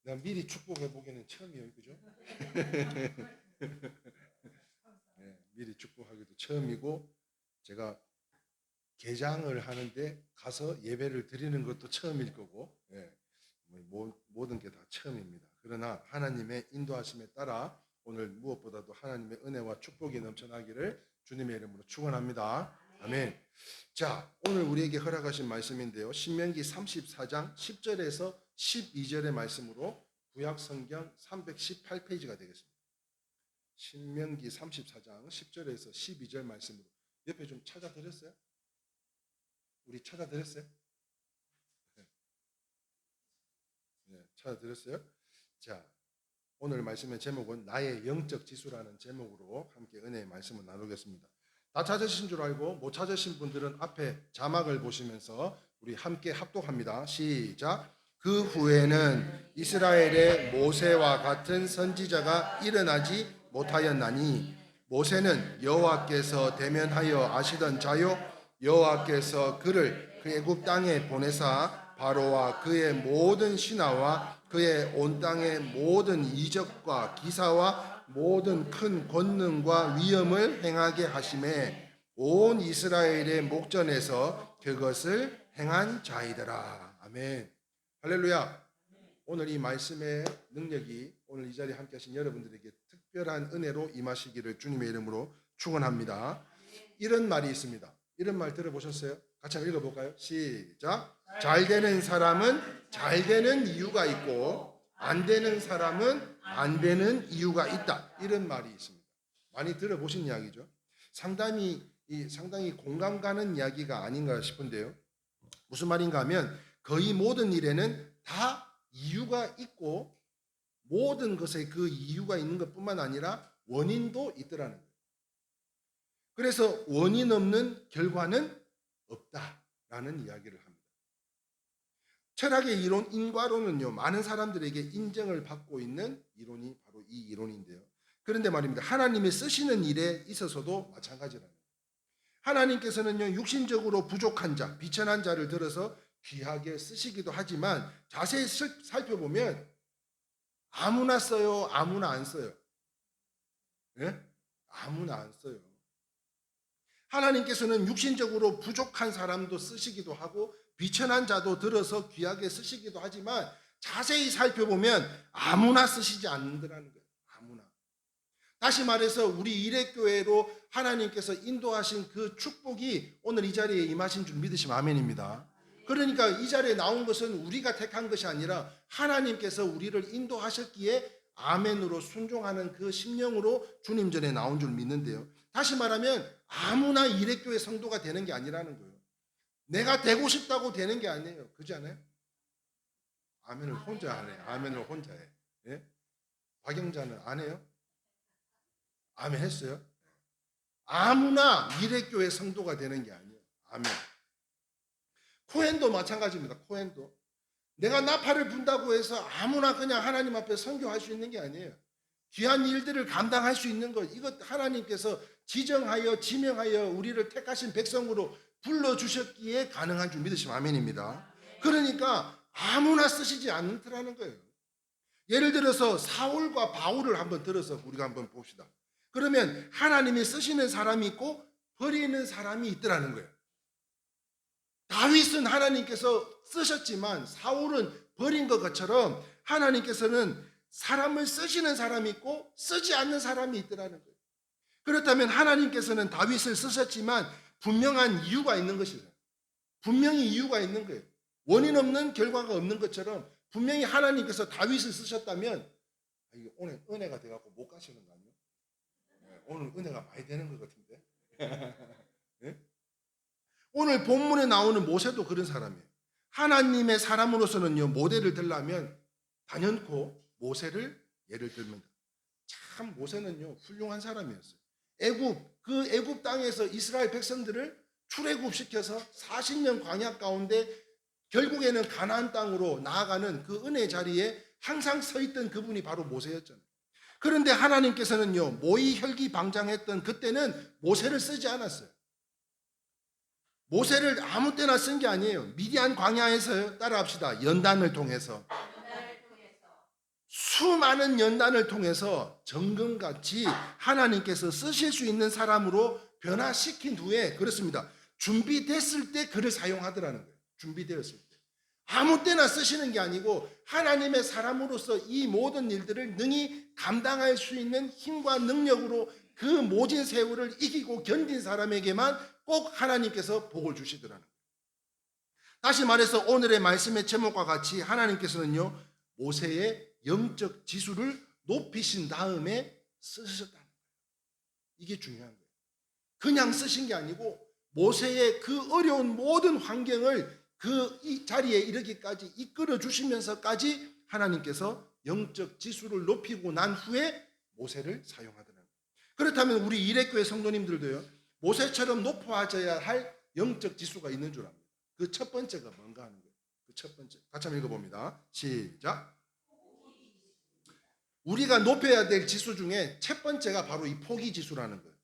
내가 미리 축복해 보기는 처음이에요, 그죠? 네, 미리 축복하기도 처음이고 제가 개장을 하는데 가서 예배를 드리는 것도 처음일 거고, 예, 모든 게 다 처음입니다. 그러나 하나님의 인도하심에 따라 오늘 무엇보다도 하나님의 은혜와 축복이 넘쳐나기를 주님의 이름으로 축원합니다. 아멘. 자, 오늘 우리에게 허락하신 말씀인데요. 신명기 34장 10절에서 12절의 말씀으로 구약 성경 318페이지가 되겠습니다. 신명기 34장 10절에서 12절 말씀으로 옆에 좀 찾아드렸어요? 우리 찾아드렸어요? 네, 찾아드렸어요? 자, 오늘 말씀의 제목은 나의 영적 지수라는 제목으로 함께 은혜의 말씀을 나누겠습니다. 다 찾으신 줄 알고 못 찾으신 분들은 앞에 자막을 보시면서 우리 함께 합독합니다. 시작. 그 후에는 이스라엘의 모세와 같은 선지자가 일어나지 못하였나니 모세는 여호와께서 대면하여 아시던 자요 여호와께서 그를 그 애굽 땅에 보내사 바로와 그의 모든 신하와 그의 온 땅의 모든 이적과 기사와 모든 큰 권능과 위엄을 행하게 하심에 온 이스라엘의 목전에서 그것을 행한 자이더라. 아멘. 할렐루야. 오늘 이 말씀의 능력이 오늘 이 자리에 함께 하신 여러분들에게 특별한 은혜로 임하시기를 주님의 이름으로 축원합니다. 이런 말이 있습니다. 이런 말 들어보셨어요? 같이 한번 읽어볼까요? 시작. 잘 되는 사람은 잘 되는 이유가 있고 안 되는 사람은 안 되는 이유가 있다. 이런 말이 있습니다. 많이 들어보신 이야기죠. 상당히 공감 가는 이야기가 아닌가 싶은데요. 무슨 말인가 하면 거의 모든 일에는 다 이유가 있고 모든 것에 그 이유가 있는 것뿐만 아니라 원인도 있더라는 거예요. 그래서 원인 없는 결과는 없다라는 이야기를 합니다. 철학의 이론 인과론은요, 많은 사람들에게 인정을 받고 있는 이론이 바로 이 이론인데요. 그런데 말입니다. 하나님이 쓰시는 일에 있어서도 마찬가지라는 거예요. 하나님께서는요, 육신적으로 부족한 자, 비천한 자를 들어서 귀하게 쓰시기도 하지만 자세히 살펴보면 아무나 써요, 아무나 안 써요. 예? 아무나 안 써요. 하나님께서는 육신적으로 부족한 사람도 쓰시기도 하고 비천한 자도 들어서 귀하게 쓰시기도 하지만 자세히 살펴보면 아무나 쓰시지 않는다는 거예요. 아무나. 다시 말해서 우리 일회교회로 하나님께서 인도하신 그 축복이 오늘 이 자리에 임하신 줄 믿으시면 아멘입니다. 그러니까 이 자리에 나온 것은 우리가 택한 것이 아니라 하나님께서 우리를 인도하셨기에 아멘으로 순종하는 그 심령으로 주님 전에 나온 줄 믿는데요. 다시 말하면 아무나 일회교회 성도가 되는 게 아니라는 거예요. 내가 되고 싶다고 되는 게 아니에요. 그렇지 않아요? 아멘을 혼자 하네. 아멘을 혼자 해. 예? 박영자는 안 해요? 아멘 했어요? 아무나 일회교회 성도가 되는 게 아니에요. 아멘. 코헨도 마찬가지입니다. 코헨도. 내가 나팔을 분다고 해서 아무나 그냥 하나님 앞에 선교할 수 있는 게 아니에요. 귀한 일들을 감당할 수 있는 것, 이것 하나님께서 지정하여 지명하여 우리를 택하신 백성으로 불러주셨기에 가능한 줄 믿으시면 아멘입니다. 그러니까 아무나 쓰시지 않더라는 거예요. 예를 들어서 사울과 바울을 한번 들어서 우리가 한번 봅시다. 그러면 하나님이 쓰시는 사람이 있고 버리는 사람이 있더라는 거예요. 다윗은 하나님께서 쓰셨지만 사울은 버린 것처럼 하나님께서는 사람을 쓰시는 사람이 있고 쓰지 않는 사람이 있더라는 거예요. 그렇다면 하나님께서는 다윗을 쓰셨지만 분명한 이유가 있는 것이죠. 분명히 이유가 있는 거예요. 원인 없는 결과가 없는 것처럼 분명히 하나님께서 다윗을 쓰셨다면 이게 오늘 은혜가 돼갖고 못 가시는 거 아니에요? 오늘 은혜가 많이 되는 것 같은데. 네? 오늘 본문에 나오는 모세도 그런 사람이에요. 하나님의 사람으로서는요, 모델을 들려면 단연코 모세를 예를 들면 참 모세는요 훌륭한 사람이었어요. 그 애굽 땅에서 이스라엘 백성들을 출애굽시켜서 40년 광야 가운데 결국에는 가나안 땅으로 나아가는 그 은혜 자리에 항상 서 있던 그분이 바로 모세였잖아요. 그런데 하나님께서는요 모의 혈기방장했던 그때는 모세를 쓰지 않았어요. 모세를 아무 때나 쓴 게 아니에요. 미디안 광야에서 따라합시다. 연단을 통해서 수많은 연단을 통해서 정금같이 하나님께서 쓰실 수 있는 사람으로 변화시킨 후에 그렇습니다. 준비됐을 때 그를 사용하더라는 거예요. 준비되었을 때. 아무 때나 쓰시는 게 아니고 하나님의 사람으로서 이 모든 일들을 능히 감당할 수 있는 힘과 능력으로 그 모진 세월을 이기고 견딘 사람에게만 꼭 하나님께서 복을 주시더라는 거예요. 다시 말해서 오늘의 말씀의 제목과 같이 하나님께서는요, 모세의 영적 지수를 높이신 다음에 쓰셨다는 거예요. 이게 중요한 거예요. 그냥 쓰신 게 아니고 모세의 그 어려운 모든 환경을 그 이 자리에 이르기까지 이끌어 주시면서까지 하나님께서 영적 지수를 높이고 난 후에 모세를 사용하더라는 거예요. 그렇다면 우리 이레교회 성도님들도요, 모세처럼 높아져야 할 영적 지수가 있는 줄 압니다. 그 첫 번째가 뭔가 하는 거예요. 그 첫 번째 같이 한번 읽어봅니다. 시작. 우리가 높여야 될 지수 중에 첫 번째가 바로 이 포기 지수라는 거예요.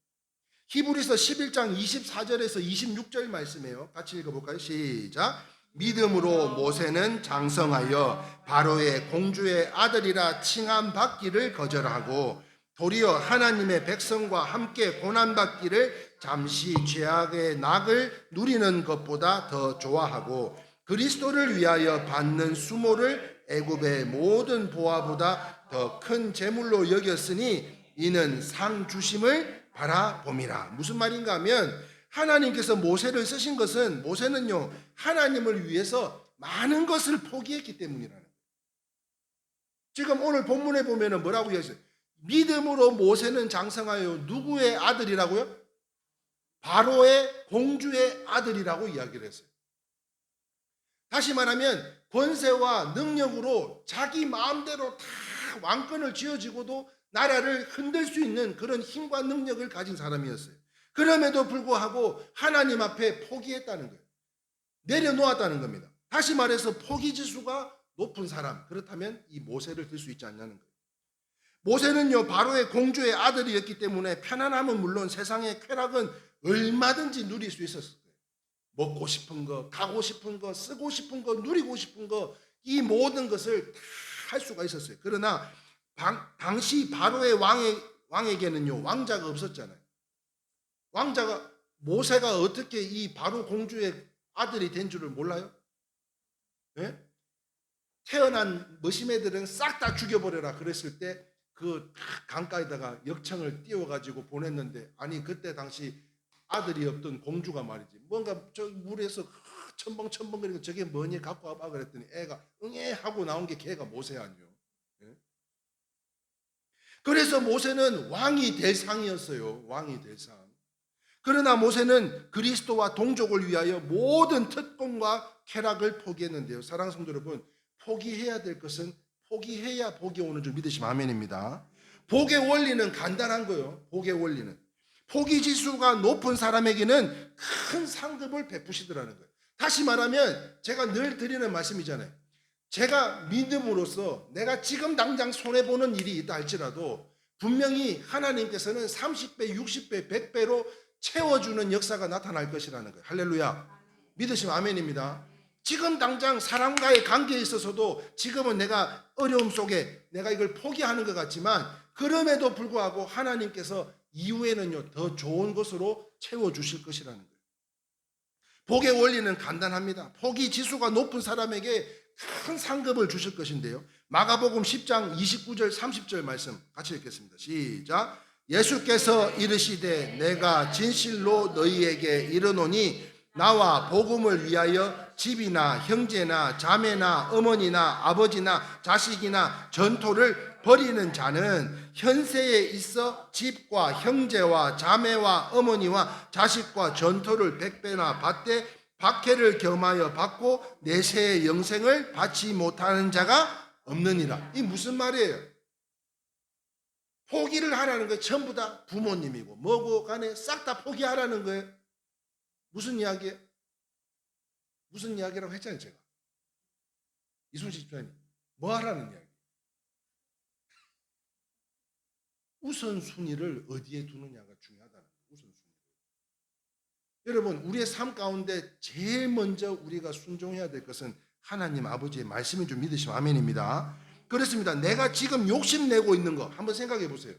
히브리서 11장 24절에서 26절 말씀이에요. 같이 읽어볼까요? 시작. 믿음으로 모세는 장성하여 바로의 공주의 아들이라 칭함받기를 거절하고 도리어 하나님의 백성과 함께 고난받기를 잠시 죄악의 낙을 누리는 것보다 더 좋아하고 그리스도를 위하여 받는 수모를 애굽의 모든 보화보다 더 큰 재물로 여겼으니 이는 상 주심을 바라봄이라. 무슨 말인가 하면 하나님께서 모세를 쓰신 것은 모세는요 하나님을 위해서 많은 것을 포기했기 때문이라는 거예요. 지금 오늘 본문에 보면은 뭐라고 했어요? 믿음으로 모세는 장성하여 누구의 아들이라고요? 바로의 공주의 아들이라고 이야기를 했어요. 다시 말하면 권세와 능력으로 자기 마음대로 다 왕권을 쥐어지고도 나라를 흔들 수 있는 그런 힘과 능력을 가진 사람이었어요. 그럼에도 불구하고 하나님 앞에 포기했다는 거예요. 내려놓았다는 겁니다. 다시 말해서 포기지수가 높은 사람, 그렇다면 이 모세를 들 수 있지 않냐는 거예요. 모세는요 바로의 공주의 아들이었기 때문에 편안함은 물론 세상의 쾌락은 얼마든지 누릴 수 있었을 거예요. 먹고 싶은 거, 가고 싶은 거, 쓰고 싶은 거, 누리고 싶은 거, 이 모든 것을 다 할 수가 있었어요. 그러나 당시 바로의 왕에게는요 왕자가 없었잖아요. 왕자가 모세가 어떻게 이 바로 공주의 아들이 된 줄을 몰라요? 네? 태어난 머시매들은 싹 다 죽여버려라 그랬을 때 그 강가에다가 역청을 띄워가지고 보냈는데, 아니 그때 당시 아들이 없던 공주가 말이지 뭔가 저 물에서 첨벙첨벙거리고 저게 뭐니 갖고 와봐 그랬더니 애가 응애 하고 나온 게 걔가 모세 아니요. 네? 그래서 모세는 왕이 될 상이었어요. 왕이 될 상. 그러나 모세는 그리스도와 동족을 위하여 모든 특권과 쾌락을 포기했는데요. 사랑하는 성도 여러분, 포기해야 될 것은 포기해야 복이 오는 줄 믿으시면 아멘입니다. 복의 원리는 간단한 거예요. 복의 원리는 포기 지수가 높은 사람에게는 큰 상급을 베푸시더라는 거예요. 다시 말하면 제가 늘 드리는 말씀이잖아요. 제가 믿음으로써 내가 지금 당장 손해보는 일이 있다 할지라도 분명히 하나님께서는 30배, 60배, 100배로 채워주는 역사가 나타날 것이라는 거예요. 할렐루야. 믿으시면 아멘입니다. 지금 당장 사람과의 관계에 있어서도 지금은 내가 어려움 속에 내가 이걸 포기하는 것 같지만 그럼에도 불구하고 하나님께서 이후에는요 더 좋은 것으로 채워주실 것이라는 거예요. 복의 원리는 간단합니다. 포기 지수가 높은 사람에게 큰 상급을 주실 것인데요. 마가복음 10장 29절 30절 말씀 같이 읽겠습니다. 시작. 예수께서 이르시되 내가 진실로 너희에게 이르노니 나와 복음을 위하여 집이나 형제나 자매나 어머니나 아버지나 자식이나 전토를 벌이는 자는 현세에 있어 집과 형제와 자매와 어머니와 자식과 전토를 100배나 받되 박해를 겸하여 받고 내세의 영생을 받지 못하는 자가 없느니라. 이 무슨 말이에요? 포기를 하라는 거 전부 다 부모님이고 뭐고 간에 싹 다 포기하라는 거예요. 무슨 이야기예요? 무슨 이야기라고 했잖아요. 제가 이순신 집사님 뭐 하라는 이야기? 우선순위를 어디에 두느냐가 중요하다는 거예요. 우선순위. 여러분 우리의 삶 가운데 제일 먼저 우리가 순종해야 될 것은 하나님 아버지의 말씀인 줄 믿으시면 아멘입니다. 그렇습니다. 내가 지금 욕심내고 있는 거 한번 생각해 보세요.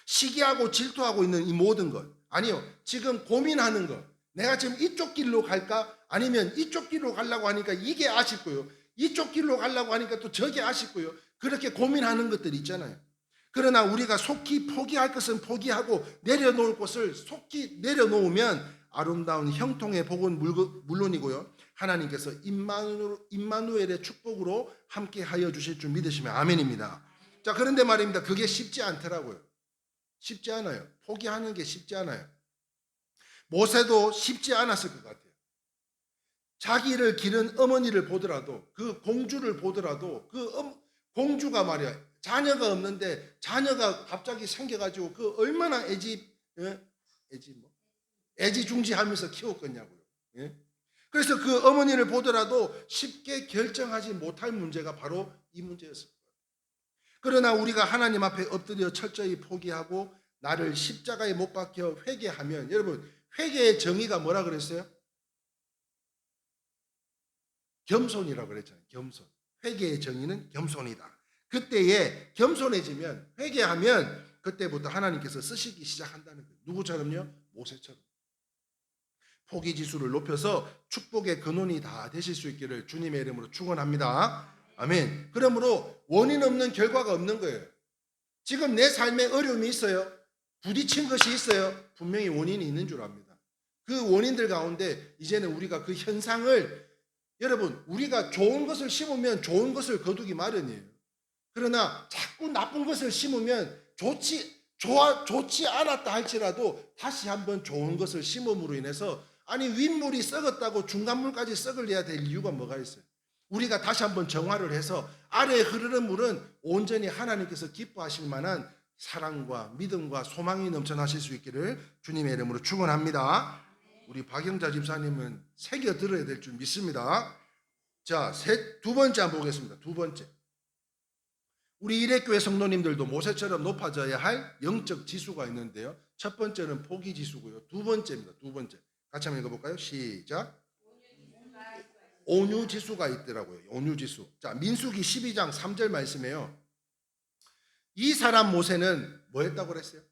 시기하고 질투하고 있는 이 모든 것, 아니요, 지금 고민하는 것, 내가 지금 이쪽 길로 갈까? 아니면 이쪽 길로 가려고 하니까 이게 아쉽고요, 이쪽 길로 가려고 하니까 또 저게 아쉽고요, 그렇게 고민하는 것들 있잖아요. 그러나 우리가 속히 포기할 것은 포기하고 내려놓을 것을 속히 내려놓으면 아름다운 형통의 복은 물론이고요, 하나님께서 임마누엘의 축복으로 함께 하여 주실 줄 믿으시면 아멘입니다. 자, 그런데 말입니다. 그게 쉽지 않더라고요. 쉽지 않아요. 포기하는 게 쉽지 않아요. 모세도 쉽지 않았을 것 같아요. 자기를 기른 어머니를 보더라도, 그 공주를 보더라도, 그 공주가 말이야, 자녀가 없는데 자녀가 갑자기 생겨가지고 그 얼마나 애지중지하면서 키웠겠냐고요. 예? 그래서 그 어머니를 보더라도 쉽게 결정하지 못할 문제가 바로 이 문제였을 거예요. 그러나 우리가 하나님 앞에 엎드려 철저히 포기하고 나를 십자가에 못 박혀 회개하면, 여러분, 회개의 정의가 뭐라 그랬어요? 겸손이라고 그랬잖아요. 겸손. 회개의 정의는 겸손이다. 그때에 겸손해지면, 회개하면 그때부터 하나님께서 쓰시기 시작한다는 거예요. 누구처럼요? 모세처럼. 포기 지수를 높여서 축복의 근원이 다 되실 수 있기를 주님의 이름으로 축원합니다. 아멘. 그러므로 원인 없는 결과가 없는 거예요. 지금 내 삶에 어려움이 있어요. 부딪힌 것이 있어요. 분명히 원인이 있는 줄 압니다. 그 원인들 가운데 이제는 우리가 그 현상을, 여러분, 우리가 좋은 것을 심으면 좋은 것을 거두기 마련이에요. 그러나 자꾸 나쁜 것을 심으면 좋지 않았다 할지라도 다시 한번 좋은 것을 심음으로 인해서, 아니, 윗물이 썩었다고 중간물까지 썩을려야 될 이유가 뭐가 있어요? 우리가 다시 한번 정화를 해서 아래에 흐르는 물은 온전히 하나님께서 기뻐하실 만한 사랑과 믿음과 소망이 넘쳐나실 수 있기를 주님의 이름으로 축원합니다. 우리 박영자 집사님은 새겨 들어야 될 줄 믿습니다. 자, 두 번째 한번 보겠습니다. 두 번째, 우리 일회교회 성도님들도 모세처럼 높아져야 할 영적 지수가 있는데요, 첫 번째는 포기 지수고요, 두 번째입니다. 두 번째, 같이 한번 읽어볼까요? 시작. 온유 지수가 있더라고요. 온유 지수. 자, 민수기 12장 3절 말씀이에요. 이 사람 모세는 뭐 했다고 그랬어요?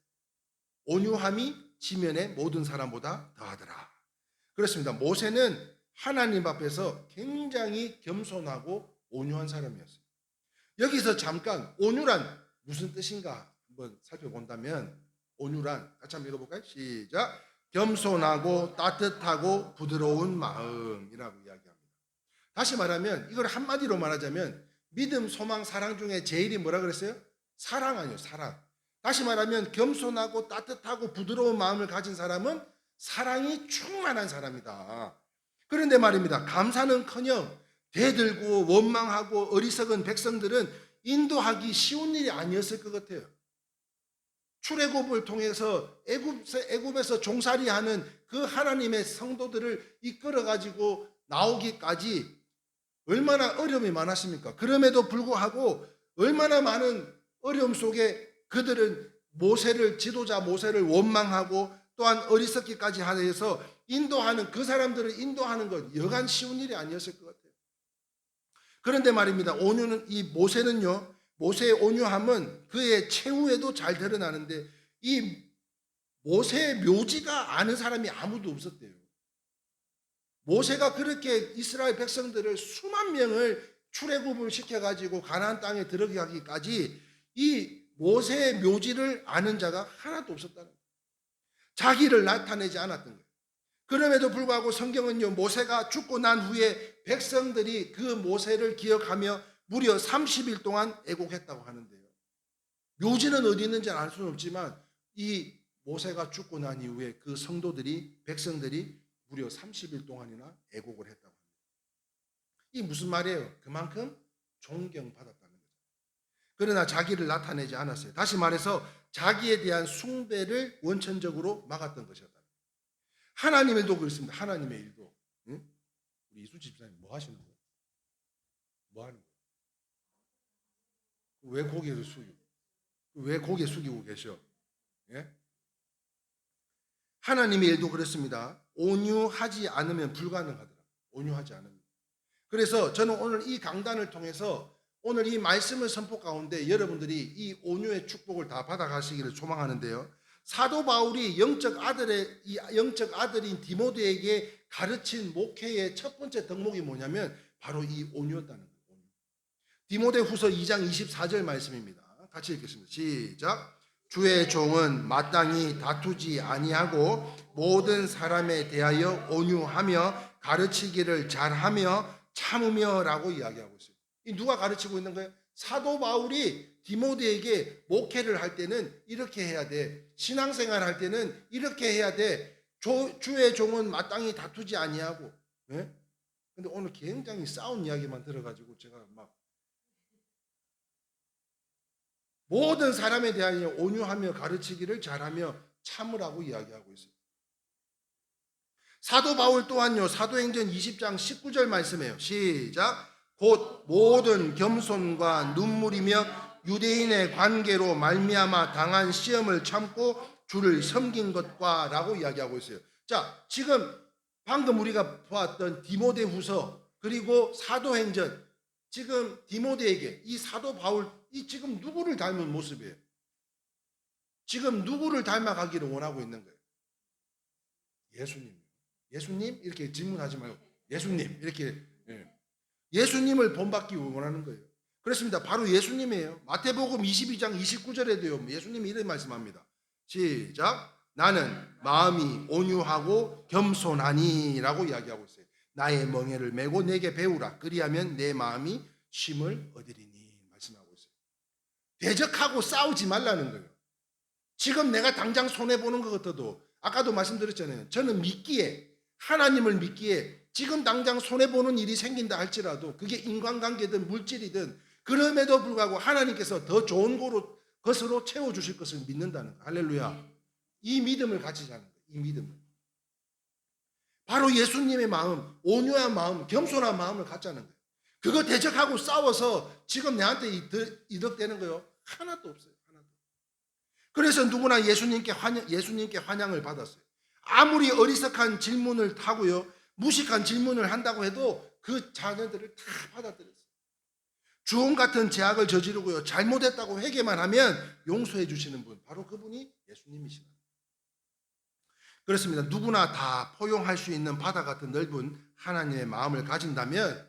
온유함이 지면의 모든 사람보다 더하더라. 그렇습니다. 모세는 하나님 앞에서 굉장히 겸손하고 온유한 사람이었어요. 여기서 잠깐 온유란 무슨 뜻인가 한번 살펴본다면, 온유란 같이 한번 읽어볼까요? 시작. 겸손하고 따뜻하고 부드러운 마음이라고 이야기합니다. 다시 말하면, 이걸 한마디로 말하자면 믿음, 소망, 사랑 중에 제일이 뭐라 그랬어요? 사랑 아니에요. 사랑. 다시 말하면 겸손하고 따뜻하고 부드러운 마음을 가진 사람은 사랑이 충만한 사람이다. 그런데 말입니다, 감사는커녕 대들고 원망하고 어리석은 백성들은 인도하기 쉬운 일이 아니었을 것 같아요. 출애굽을 통해서 애굽에서 종살이하는 그 하나님의 성도들을 이끌어가지고 나오기까지 얼마나 어려움이 많았습니까? 그럼에도 불구하고 얼마나 많은 어려움 속에 그들은 지도자 모세를 원망하고 또한 어리석기까지 하여서 인도하는, 그 사람들을 인도하는 것 여간 쉬운 일이 아니었을 것 같아요. 그런데 말입니다, 이 모세는요, 모세의 온유함은 그의 최후에도 잘 드러나는데, 이 모세의 묘지가 아는 사람이 아무도 없었대요. 모세가 그렇게 이스라엘 백성들을 수만 명을 출애굽을 시켜가지고 가나안 땅에 들어가기까지 이 모세의 묘지를 아는 자가 하나도 없었다는 거예요. 자기를 나타내지 않았던 거예요. 그럼에도 불구하고 성경은요, 모세가 죽고 난 후에 백성들이 그 모세를 기억하며 무려 30일 동안 애곡했다고 하는데요, 묘지는 어디 있는지 알 수는 없지만 이 모세가 죽고 난 이후에 그 백성들이 무려 30일 동안이나 애곡을 했다고 합니다. 이게 무슨 말이에요? 그만큼 존경받았다는 거죠. 그러나 자기를 나타내지 않았어요. 다시 말해서 자기에 대한 숭배를 원천적으로 막았던 것이었다. 하나님의 일도 그렇습니다. 하나님의 일도. 응? 우리 이수 집사님 뭐 하시는 거예요? 뭐 하는 거예요? 왜 고개 숙이고 계셔? 예? 하나님의 일도 그렇습니다. 온유하지 않으면 불가능하더라. 온유하지 않으면. 그래서 저는 오늘 이 강단을 통해서 오늘 이 말씀을 선포 가운데 여러분들이 이 온유의 축복을 다 받아가시기를 소망하는데요. 사도 바울이 영적 아들인 디모데에게 가르친 목회의 첫 번째 덕목이 뭐냐면 바로 이 온유였다는 거예요. 디모데 후서 2장 24절 말씀입니다. 같이 읽겠습니다. 시작. 주의 종은 마땅히 다투지 아니하고 모든 사람에 대하여 온유하며 가르치기를 잘하며 참으며라고 이야기하고 있어요. 이 누가 가르치고 있는 거예요? 사도 바울이 디모데에게 목회를 할 때는 이렇게 해야 돼. 신앙생활 할 때는 이렇게 해야 돼. 주의 종은 마땅히 다투지 아니하고. 네? 근데 오늘 굉장히 싸운 이야기만 들어가지고 제가 막 모든 사람에 대하여 온유하며 가르치기를 잘하며 참으라고 이야기하고 있어요. 사도 바울 또한요. 사도행전 20장 19절 말씀이에요. 시작. 곧 모든 겸손과 눈물이며 유대인의 관계로 말미암아 당한 시험을 참고 주를 섬긴 것과 라고 이야기하고 있어요. 자, 지금 방금 우리가 보았던 디모데후서 그리고 사도행전, 지금 디모데에게 이 사도 바울 이 지금 누구를 닮은 모습이에요? 지금 누구를 닮아가기를 원하고 있는 거예요? 예수님. 예수님? 이렇게 질문하지 말고 예수님 이렇게, 예수님을 본받기 원하는 거예요. 그렇습니다. 바로 예수님이에요. 마태복음 22장 29절에도요. 예수님이 이런 말씀합니다. 시작. 나는 마음이 온유하고 겸손하니 라고 이야기하고 있어요. 나의 멍에를 메고 내게 배우라. 그리하면 내 마음이 쉼을 얻으리니 말씀하고 있어요. 대적하고 싸우지 말라는 거예요. 지금 내가 당장 손해보는 것 같아도 아까도 말씀드렸잖아요. 저는 믿기에 하나님을 믿기에 지금 당장 손해보는 일이 생긴다 할지라도 그게 인간관계든 물질이든 그럼에도 불구하고 하나님께서 더 좋은 것으로 채워주실 것을 믿는다는 거예요. 할렐루야. 이 믿음을 가지자는 거예요. 이 믿음을. 바로 예수님의 마음, 온유한 마음, 겸손한 마음을 갖자는 거예요. 그거 대적하고 싸워서 지금 내한테 이득되는 거요 하나도 없어요. 하나도. 그래서 누구나 예수님께 환영을 받았어요. 아무리 어리석한 질문을 하고요, 무식한 질문을 한다고 해도 그 자녀들을 다 받아들였어요. 주홍 같은 죄악을 저지르고요, 잘못했다고 회개만 하면 용서해 주시는 분, 바로 그분이 예수님이시다. 그렇습니다. 누구나 다 포용할 수 있는 바다 같은 넓은 하나님의 마음을 가진다면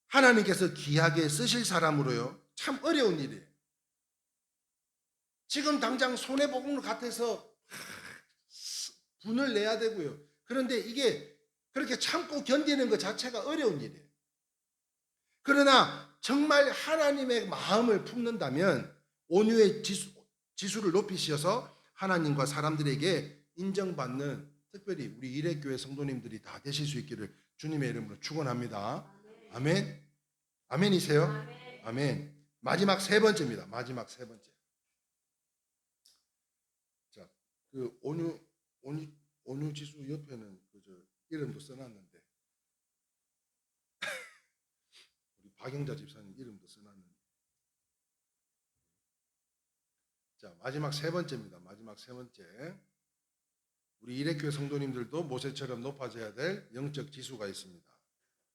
하나님께서 귀하게 쓰실 사람으로요, 참 어려운 일이에요. 지금 당장 손해보는 것 같아서 분을 내야 되고요. 그런데 이게 그렇게 참고 견디는 것 자체가 어려운 일이에요. 그러나 정말 하나님의 마음을 품는다면 온유의 지수를 높이셔서 하나님과 사람들에게 인정받는, 특별히 우리 일회교회 성도님들이 다 되실 수 있기를 주님의 이름으로 축원합니다. 아멘. 아멘이세요? 아멘. 마지막 세 번째입니다. 마지막 세 번째. 자, 그 온유 지수 옆에는 이름도 써놨는데 우리 박영자 집사님 이름도 써놨는데, 자, 마지막 세 번째입니다. 마지막 세 번째. 우리 일회교회 성도님들도 모세처럼 높아져야 될 영적 지수가 있습니다.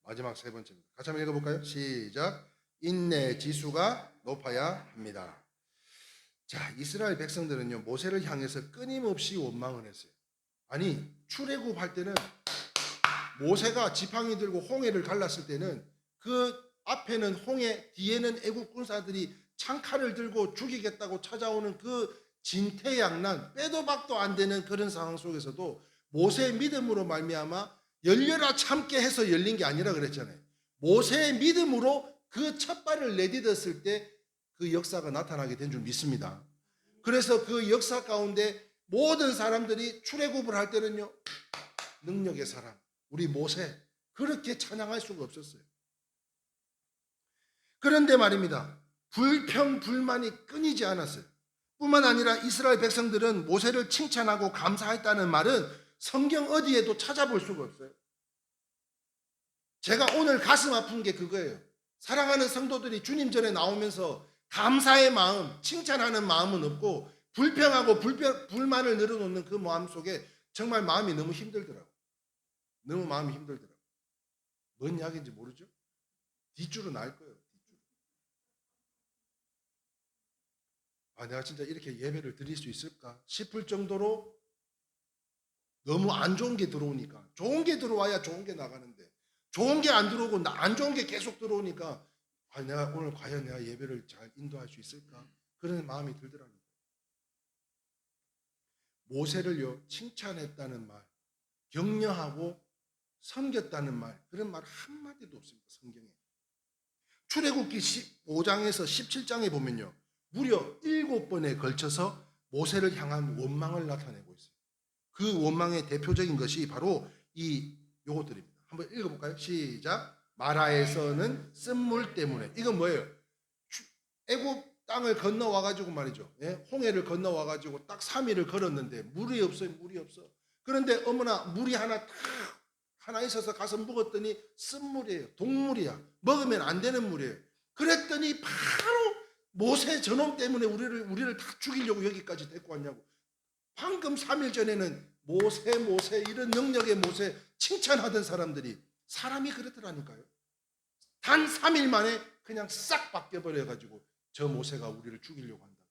마지막 세 번째입니다. 같이 한번 읽어볼까요? 시작. 인내 지수가 높아야 합니다. 자, 이스라엘 백성들은요, 모세를 향해서 끊임없이 원망을 했어요. 아니, 출애굽할 때는 모세가 지팡이 들고 홍해를 갈랐을 때는 그 앞에는 홍해, 뒤에는 애국 군사들이 창칼을 들고 죽이겠다고 찾아오는 그 진퇴양난, 빼도 박도 안 되는 그런 상황 속에서도 모세의 믿음으로 말미암아 열려라 참게 해서 열린 게 아니라 그랬잖아요. 모세의 믿음으로 그 첫 발을 내딛었을 때 그 역사가 나타나게 된 줄 믿습니다. 그래서 그 역사 가운데 모든 사람들이 출애굽을 할 때는요, 능력의 사람, 우리 모세, 그렇게 찬양할 수가 없었어요. 그런데 말입니다, 불평 불만이 끊이지 않았어요. 뿐만 아니라 이스라엘 백성들은 모세를 칭찬하고 감사했다는 말은 성경 어디에도 찾아볼 수가 없어요. 제가 오늘 가슴 아픈 게 그거예요. 사랑하는 성도들이 주님 전에 나오면서 감사의 마음, 칭찬하는 마음은 없고 불평하고 불만을 늘어놓는 그 마음 속에 정말 마음이 너무 힘들더라고요. 너무 마음이 힘들더라고요. 뭔 이야기인지 모르죠? 뒷줄은 알 거예요. 내가 진짜 이렇게 예배를 드릴 수 있을까 싶을 정도로 너무 안 좋은 게 들어오니까, 좋은 게 들어와야 좋은 게 나가는데 좋은 게 안 들어오고 안 좋은 게 계속 들어오니까 내가 오늘 과연 내가 예배를 잘 인도할 수 있을까 그런 마음이 들더라고요. 모세를요 칭찬했다는 말, 격려하고 섬겼다는 말, 그런 말 한마디도 없습니다. 성경에. 출애굽기 15장에서 17장에 보면요 무려 7번에 걸쳐서 모세를 향한 원망을 나타내고 있어요. 그 원망의 대표적인 것이 바로 요것들입니다. 한번 읽어볼까요? 시작. 마라에서는 쓴물 때문에. 이건 뭐예요? 애굽 땅을 건너와가지고 말이죠. 홍해를 건너와가지고 딱 3일을 걸었는데 물이 없어요. 물이 없어. 그런데 어머나 물이 하나 있어서 가서 먹었더니 쓴물이에요. 동물이야. 먹으면 안 되는 물이에요. 그랬더니 바로 모세 저놈 때문에 우리를 다 죽이려고 여기까지 데리고 왔냐고. 방금 3일 전에는 모세 이런 능력의 모세 칭찬하던 사람들이 사람이 그렇더라니까요. 단 3일 만에 그냥 싹 바뀌어버려가지고 저 모세가 우리를 죽이려고 한다.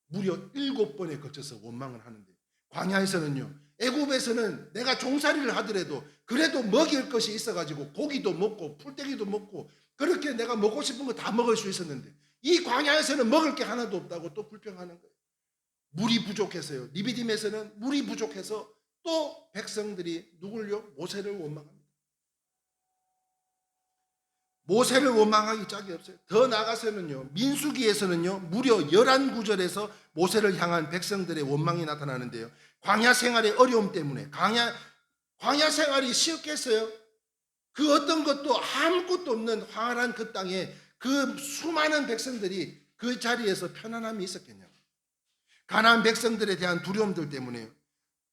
무려 7번에 걸쳐서 원망을 하는데, 광야에서는요 애굽에서는 내가 종살이를 하더라도 그래도 먹일 것이 있어가지고 고기도 먹고 풀떼기도 먹고 그렇게 내가 먹고 싶은 거 다 먹을 수 있었는데 이 광야에서는 먹을 게 하나도 없다고 또 불평하는 거예요. 물이 부족해서요. 리비딤에서는 물이 부족해서 또 백성들이 누굴요? 모세를 원망합니다. 모세를 원망하기 짝이 없어요. 더 나아가서는요 민수기에서는요 무려 11구절에서 모세를 향한 백성들의 원망이 나타나는데요, 광야 생활의 어려움 때문에 광야 생활이 쉬웠겠어요? 그 어떤 것도 아무것도 없는 황활한 그 땅에 그 수많은 백성들이 그 자리에서 편안함이 있었겠냐고. 가나안 백성들에 대한 두려움들 때문에요,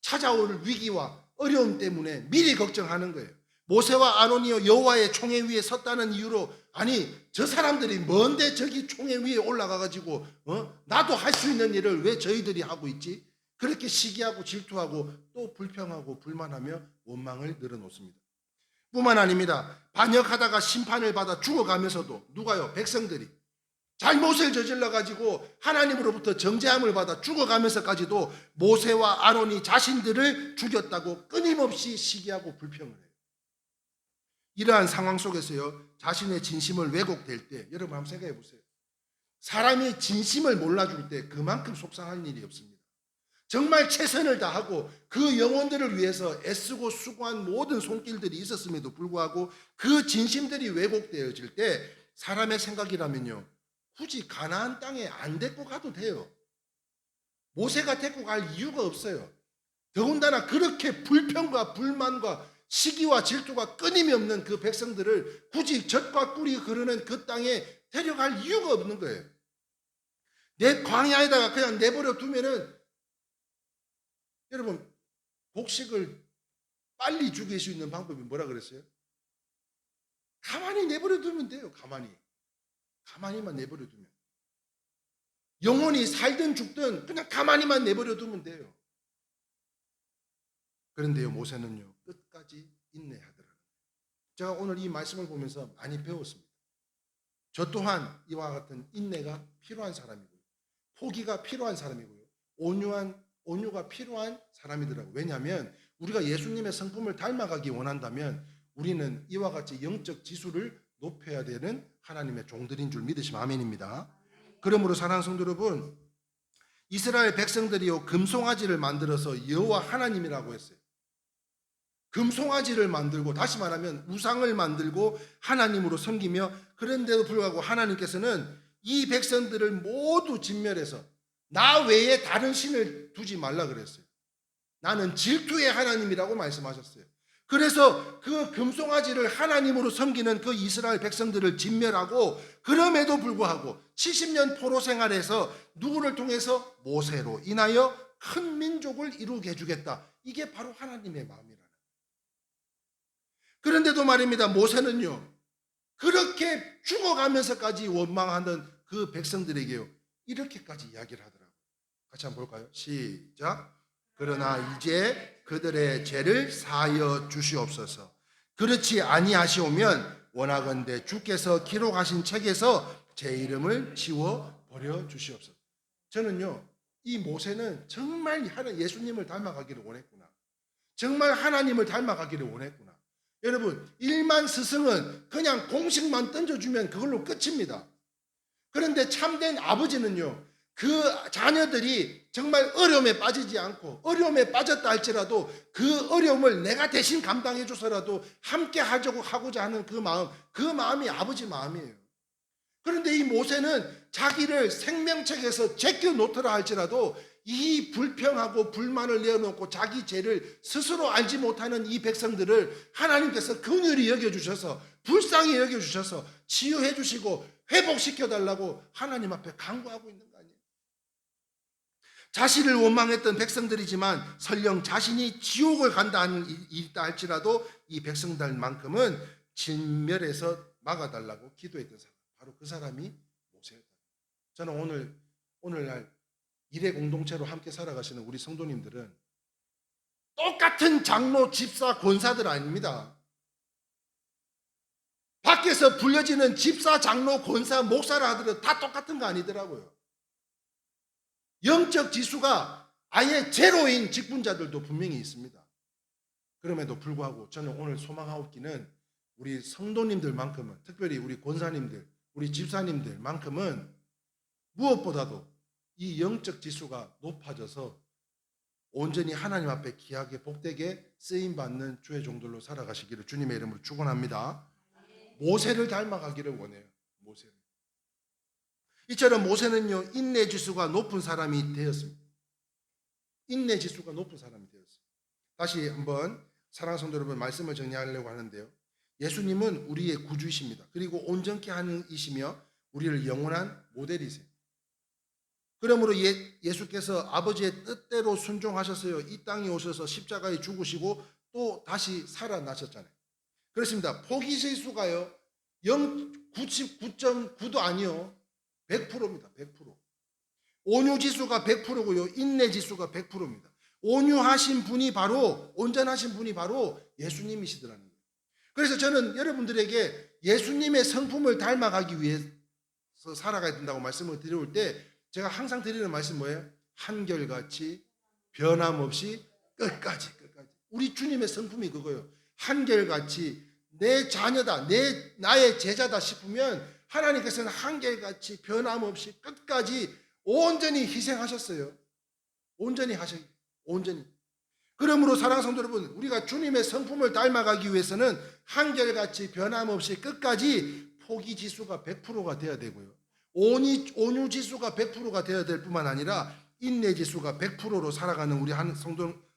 찾아올 위기와 어려움 때문에 미리 걱정하는 거예요. 모세와 아론이요 여호와의 총회 위에 섰다는 이유로, 아니 저 사람들이 뭔데 저기 총회 위에 올라가가지고 나도 할 수 있는 일을 왜 저희들이 하고 있지? 그렇게 시기하고 질투하고 또 불평하고 불만하며 원망을 늘어놓습니다. 뿐만 아닙니다. 반역하다가 심판을 받아 죽어가면서도 누가요? 백성들이 잘못을 저질러가지고 하나님으로부터 정죄함을 받아 죽어가면서까지도 모세와 아론이 자신들을 죽였다고 끊임없이 시기하고 불평을 해요. 이러한 상황 속에서요 자신의 진심을 왜곡될 때, 여러분 한번 생각해 보세요. 사람이 진심을 몰라줄 때 그만큼 속상할 일이 없습니다. 정말 최선을 다하고 그 영혼들을 위해서 애쓰고 수고한 모든 손길들이 있었음에도 불구하고 그 진심들이 왜곡되어질 때 사람의 생각이라면요 굳이 가나안 땅에 안 데리고 가도 돼요. 모세가 데리고 갈 이유가 없어요. 더군다나 그렇게 불평과 불만과 시기와 질투가 끊임이 없는 그 백성들을 굳이 젖과 꿀이 흐르는 그 땅에 데려갈 이유가 없는 거예요. 내 광야에다가 그냥 내버려 두면은, 여러분 곡식을 빨리 죽일 수 있는 방법이 뭐라 그랬어요? 가만히 내버려 두면 돼요. 가만히만 내버려 두면. 영혼이 살든 죽든 그냥 가만히만 내버려 두면 돼요. 그런데요 모세는요 끝까지 인내하더라고요. 제가 오늘 이 말씀을 보면서 많이 배웠습니다. 저 또한 이와 같은 인내가 필요한 사람이고요, 포기가 필요한 사람이고요, 온유가 필요한 사람이더라고요. 왜냐하면 우리가 예수님의 성품을 닮아가기 원한다면 우리는 이와 같이 영적 지수를 높여야 되는 하나님의 종들인 줄 믿으시면 아멘입니다. 그러므로 사랑하는 성도 여러분, 이스라엘 백성들이요 금송아지를 만들어서 여호와 하나님이라고 했어요. 금송아지를 만들고, 다시 말하면 우상을 만들고 하나님으로 섬기며, 그런데도 불구하고 하나님께서는 이 백성들을 모두 진멸해서 나 외에 다른 신을 두지 말라 그랬어요. 나는 질투의 하나님이라고 말씀하셨어요. 그래서 그 금송아지를 하나님으로 섬기는 그 이스라엘 백성들을 진멸하고, 그럼에도 불구하고 70년 포로 생활에서 누구를 통해서? 모세로 인하여 큰 민족을 이루게 해주겠다. 이게 바로 하나님의 마음이라는. 그런데도 말입니다, 모세는요 그렇게 죽어가면서까지 원망하는 그 백성들에게요 이렇게까지 이야기를 하더라고요. 같이 한번 볼까요? 시작. 그러나 이제 그들의 죄를 사하여 주시옵소서. 그렇지 아니하시오면 원하건대 주께서 기록하신 책에서 제 이름을 지워 버려 주시옵소서. 저는요, 이 모세는 정말 예수님을 닮아가기를 원했구나. 정말 하나님을 닮아가기를 원했구나. 여러분, 일만 스승은 그냥 공식만 던져주면 그걸로 끝입니다. 그런데 참된 아버지는요, 그 자녀들이 정말 어려움에 빠지지 않고, 어려움에 빠졌다 할지라도 그 어려움을 내가 대신 감당해 줘서라도 함께 하고자 하는 그 마음이 아버지 마음이에요. 그런데 이 모세는 자기를 생명책에서 제껴놓더라 할지라도 이 불평하고 불만을 내어놓고 자기 죄를 스스로 알지 못하는 이 백성들을 하나님께서 긍휼히 여겨주셔서, 불쌍히 여겨주셔서 치유해 주시고 회복시켜달라고 하나님 앞에 간구하고 있는 거 아니에요. 자신을 원망했던 백성들이지만 설령 자신이 지옥을 간다는 일이 있다 할지라도 이 백성들만큼은 진멸해서 막아달라고 기도했던 사람, 바로 그 사람이 모세였다. 저는 오늘날 일의 공동체로 함께 살아가시는 우리 성도님들은 똑같은 장로, 집사, 권사들 아닙니다. 밖에서 불려지는 집사, 장로, 권사, 목사라 하더라도 다 똑같은 거 아니더라고요. 영적 지수가 아예 제로인 직분자들도 분명히 있습니다. 그럼에도 불구하고 저는 오늘 소망하옵기는 우리 성도님들만큼은, 특별히 우리 권사님들, 우리 집사님들만큼은 무엇보다도 이 영적 지수가 높아져서 온전히 하나님 앞에 귀하게 복되게 쓰임받는 주의 종들로 살아가시기를 주님의 이름으로 축원합니다. 모세를 닮아가기를 원해요. 모세를. 이처럼 모세는요, 인내 지수가 높은 사람이 되었습니다. 인내 지수가 높은 사람이 되었습니다. 다시 한번 사랑하는 성도 여러분, 말씀을 정리하려고 하는데요, 예수님은 우리의 구주이십니다. 그리고 온전케 하는 이시며 우리를 영원한 모델이세요. 그러므로 예수께서 아버지의 뜻대로 순종하셨어요. 이 땅에 오셔서 십자가에 죽으시고 또 다시 살아나셨잖아요. 그렇습니다. 포기 지수가요 99.9도 아니요 100%입니다. 100%. 온유 지수가 100%고요. 인내 지수가 100%입니다. 온유하신 분이 바로, 온전하신 분이 바로 예수님이시더라는 거예요. 그래서 저는 여러분들에게 예수님의 성품을 닮아가기 위해서 살아가야 된다고 말씀을 드려올 때 제가 항상 드리는 말씀 뭐예요? 한결같이 변함없이 끝까지. 우리 주님의 성품이 그거예요. 한결같이 내 자녀다, 나의 제자다 싶으면 하나님께서는 한결같이 변함없이 끝까지 온전히 희생하셨어요. 온전히. 그러므로 사랑하는 성도 여러분, 우리가 주님의 성품을 닮아가기 위해서는 한결같이 변함없이 끝까지 포기 지수가 100%가 돼야 되고요. 온유 지수가 100%가 되어야 될 뿐만 아니라 인내 지수가 100%로 살아가는 우리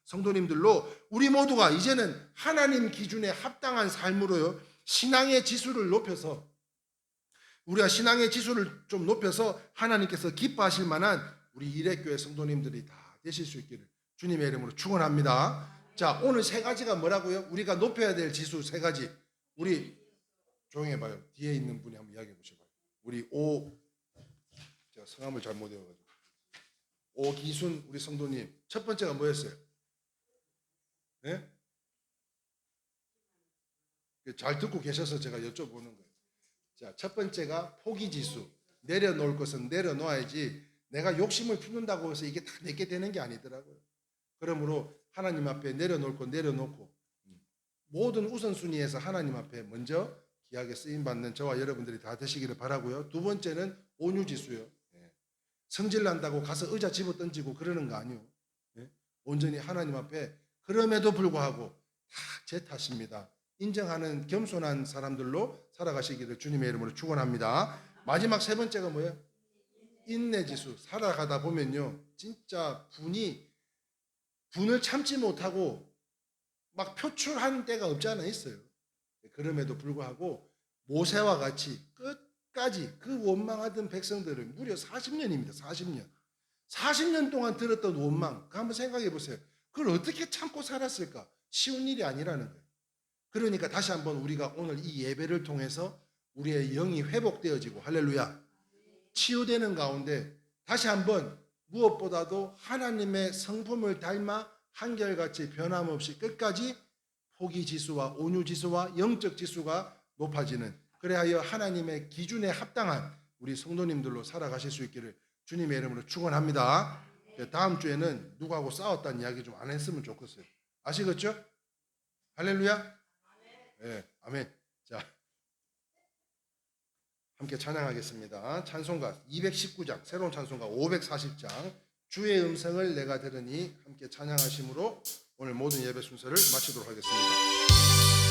성도님들로 우리 모두가 이제는 하나님 기준에 합당한 삶으로요, 신앙의 지수를 높여서, 우리가 신앙의 지수를 좀 높여서 하나님께서 기뻐하실 만한 우리 일회교회 성도님들이 다 되실 수 있기를 주님의 이름으로 축원합니다. 자, 오늘 세 가지가 뭐라고요? 우리가 높여야 될 지수 세 가지. 우리 조용히 해봐요. 뒤에 있는 분이 한번 이야기해 보셔봐요. 우리 제가 성함을 잘못 외워가지고 오기순 우리 성도님, 첫 번째가 뭐였어요? 네? 잘 듣고 계셔서 제가 여쭤보는 거예요. 자, 첫 번째가 포기지수. 내려놓을 것은 내려놓아야지 내가 욕심을 피운다고 해서 이게 다 내게 되는 게 아니더라고요. 그러므로 하나님 앞에 내려놓을 건 내려놓고 모든 우선순위에서 하나님 앞에 먼저 귀하게 쓰임받는 저와 여러분들이 다 되시기를 바라고요. 두 번째는 온유지수요. 성질 난다고 가서 의자 집어 던지고 그러는 거 아니요. 온전히 하나님 앞에 그럼에도 불구하고 다 제 탓입니다 인정하는 겸손한 사람들로 살아가시기를 주님의 이름으로 축원합니다. 마지막 세 번째가 뭐예요? 인내지수. 살아가다 보면요, 진짜 분을 참지 못하고 막 표출하는 때가 없지 않아 있어요. 그럼에도 불구하고 모세와 같이 끝까지 그 원망하던 백성들을 무려 40년입니다. 40년 동안 들었던 원망, 그 한번 생각해 보세요. 그걸 어떻게 참고 살았을까? 쉬운 일이 아니라는 거예요. 그러니까 다시 한번 우리가 오늘 이 예배를 통해서 우리의 영이 회복되어지고, 할렐루야, 치유되는 가운데 다시 한번 무엇보다도 하나님의 성품을 닮아 한결같이 변함없이 끝까지 포기지수와 온유지수와 영적지수가 높아지는, 그래하여 하나님의 기준에 합당한 우리 성도님들로 살아가실 수 있기를 주님의 이름으로 축원합니다. 다음 주에는 누구하고 싸웠다는 이야기 좀 안 했으면 좋겠어요. 아시겠죠? 할렐루야. 네, 아멘. 자, 함께 찬양하겠습니다. 찬송가 219장, 새로운 찬송가 540장, 주의 음성을 내가 들으니 함께 찬양하심으로 오늘 모든 예배 순서를 마치도록 하겠습니다.